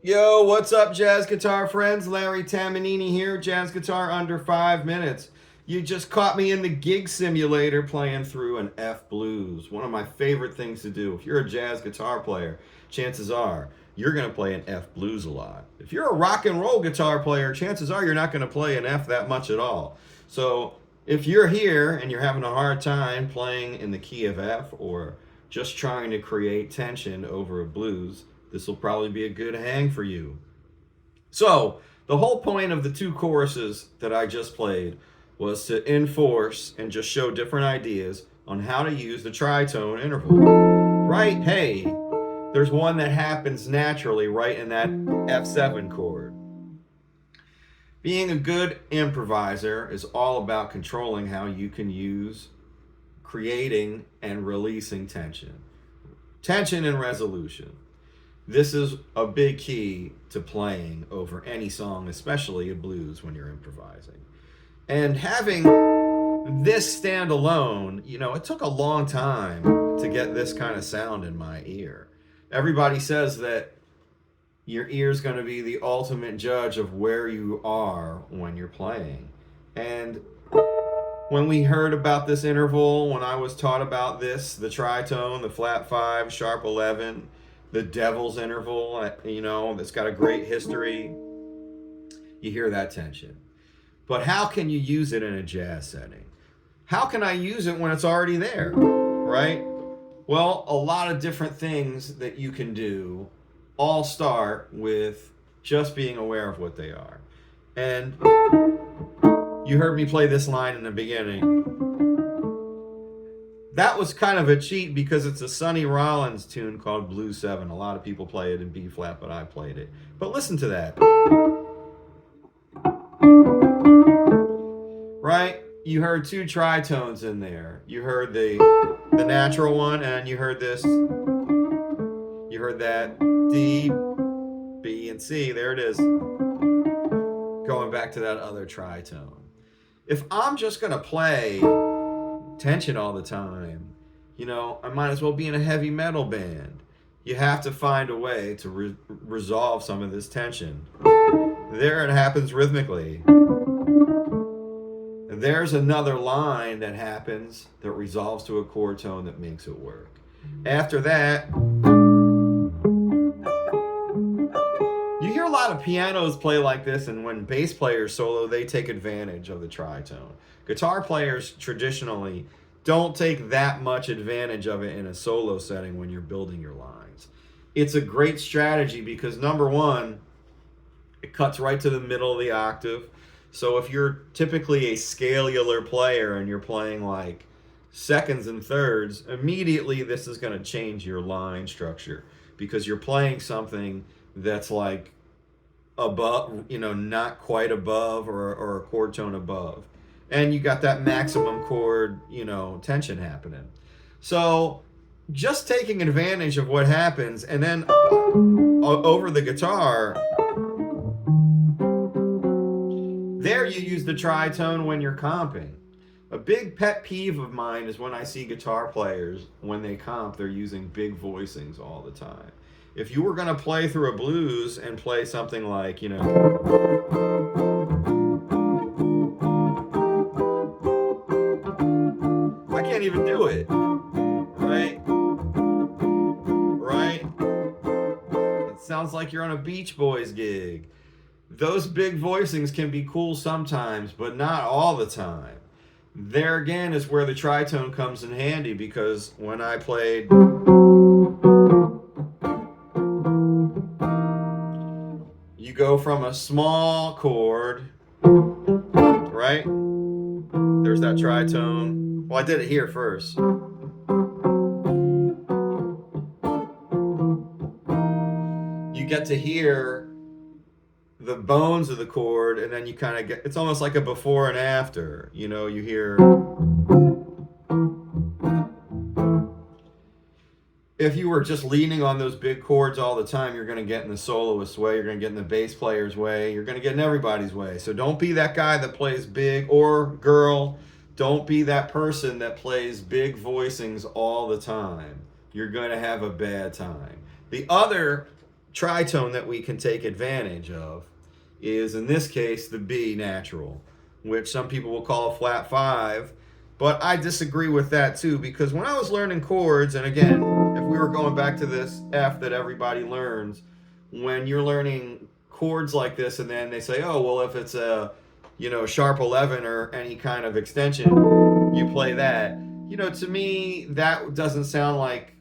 Yo, what's up, jazz guitar friends? Larry Tamanini here, jazz guitar under 5 minutes. You just caught me in the gig simulator playing through an F blues. One of my favorite things to do. If you're a jazz guitar player, chances are you're going to play an F blues a lot. If you're a rock and roll guitar player, chances are you're not going to play an F that much at all. So if you're here and you're having a hard time playing in the key of F or just trying to create tension over a blues, this will probably be a good hang for you. So, the whole point of the two choruses that I just played was to enforce and just show different ideas on how to use the tritone interval. Right? Hey, there's one that happens naturally right in that F7 chord. Being a good improviser is all about controlling how you can use creating and releasing tension. Tension and resolution. This is a big key to playing over any song, especially a blues when you're improvising. And having this stand alone, it took a long time to get this kind of sound in my ear. Everybody says that your ear's going to be the ultimate judge of where you are when you're playing. And when we heard about this interval, when I was taught about this, the tritone, the flat 5, sharp 11, the devil's interval, that's got a great history, you hear that tension. But how can you use it in a jazz setting? How can I use it when it's already there, right? Well, a lot of different things that you can do all start with just being aware of what they are. And you heard me play this line in the beginning. That was kind of a cheat because it's a Sonny Rollins tune called Blues 7. A lot of people play it in B flat, but I played it. But listen to that. Right? You heard two tritones in there. You heard the natural one, and you heard this. You heard that D, B, and C. There it is. Going back to that other tritone. If I'm just going to play tension all the time, I might as well be in a heavy metal band. You have to find a way to resolve some of this tension. There it happens rhythmically. And there's another line that happens that resolves to a chord tone that makes it work. After that, you hear a lot of pianos play like this, and when bass players solo, they take advantage of the tritone. Guitar players traditionally don't take that much advantage of it in a solo setting when you're building your lines. It's a great strategy because, number one, it cuts right to the middle of the octave. So if you're typically a scalular player and you're playing like seconds and thirds, immediately this is going to change your line structure because you're playing something that's like above, not quite above or a chord tone above. And you got that maximum chord, tension happening. So just taking advantage of what happens, and then over the guitar, there you use the tritone when you're comping. A big pet peeve of mine is when I see guitar players, when they comp, they're using big voicings all the time. If you were going to play through a blues and play something like, I can't even do it. Right? It sounds like you're on a Beach Boys gig. Those big voicings can be cool sometimes, but not all the time. There again is where the tritone comes in handy, because when I played you go from a small chord, right? There's that tritone. Well, I did it here first. get to hear the bones of the chord, and then you kind of get, it's almost like a before and after. You know, you hear, if you were just leaning on those big chords all the time, you're going to get in the soloist's way, you're going to get in the bass player's way, you're going to get in everybody's way. So don't be that guy that plays big, or girl, don't be that person that plays big voicings all the time. You're going to have a bad time. The other tritone that we can take advantage of is, in this case, the B natural, which some people will call a flat 5, but I disagree with that too, because when I was learning chords, and again, if we were going back to this F that everybody learns, when you're learning chords like this, and then they say, oh, well, if it's a, you know, sharp 11 or any kind of extension, you play that. You know, to me, that doesn't sound like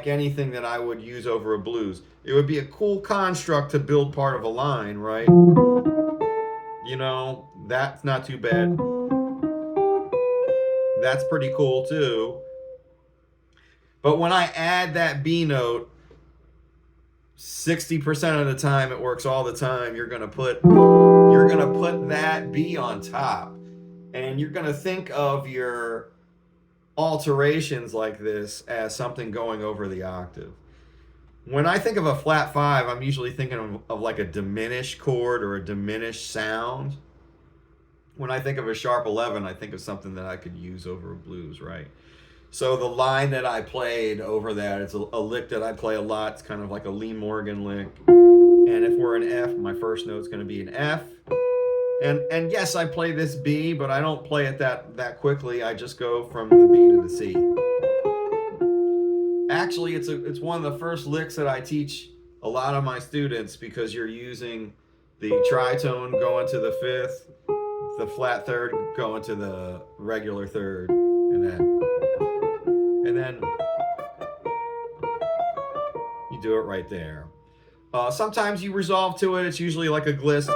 anything that I would use over a blues. It would be a cool construct to build part of a line, right? You know, that's not too bad. That's pretty cool too. But when I add that B note, 60% of the time, it works all the time, you're gonna put that B on top. And you're gonna think of your alterations like this as something going over the octave. When I think of a flat 5, I'm usually thinking of like a diminished chord or a diminished sound. When I think of a sharp 11, I think of something that I could use over a blues, right? So the line that I played over that, it's a lick that I play a lot. It's kind of like a Lee Morgan lick. And if we're in F, my first note's going to be an F. And yes, I play this B, but I don't play it that quickly. I just go from the B to the C. Actually, it's one of the first licks that I teach a lot of my students, because you're using the tritone going to the 5th, the flat 3rd going to the regular 3rd, and then you do it right there. Sometimes you resolve to it. It's usually like a gliss.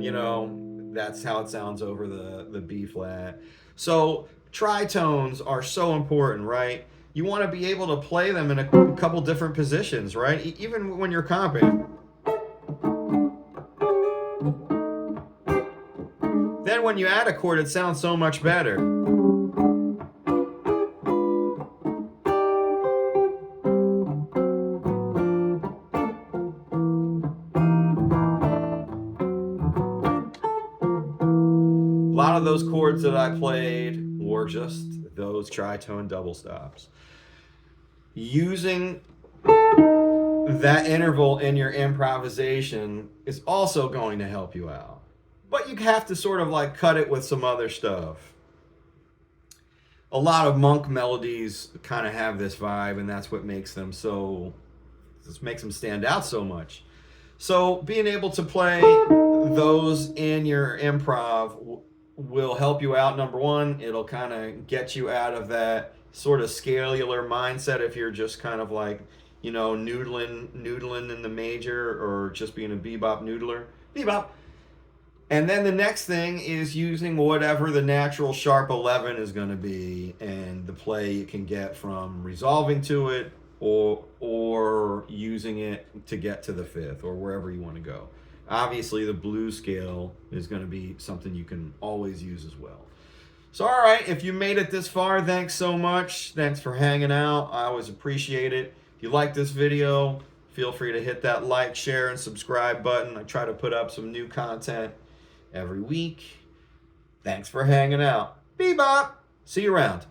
You know, that's how it sounds over the B flat. So tritones are so important, right? You want to be able to play them in a couple different positions, right? Even when you're comping. Then when you add a chord, it sounds so much better. A lot of those chords that I played were just those tritone double stops. Using that interval in your improvisation is also going to help you out. But you have to sort of like cut it with some other stuff. A lot of monk melodies kind of have this vibe, and that's what makes them stand out so much. So being able to play those in your improv will help you out. Number one, it'll kind of get you out of that sort of scalular mindset if you're just kind of like, you know, noodling in the major, or just being a bebop noodler. Bebop. And then the next thing is using whatever the natural sharp 11 is going to be, and the play you can get from resolving to it, or using it to get to the 5th, or wherever you want to go. Obviously, the blues scale is going to be something you can always use as well. So, all right, if you made it this far, thanks so much. Thanks for hanging out. I always appreciate it. If you like this video, feel free to hit that like, share, and subscribe button. I try to put up some new content every week. Thanks for hanging out. Bebop! See you around.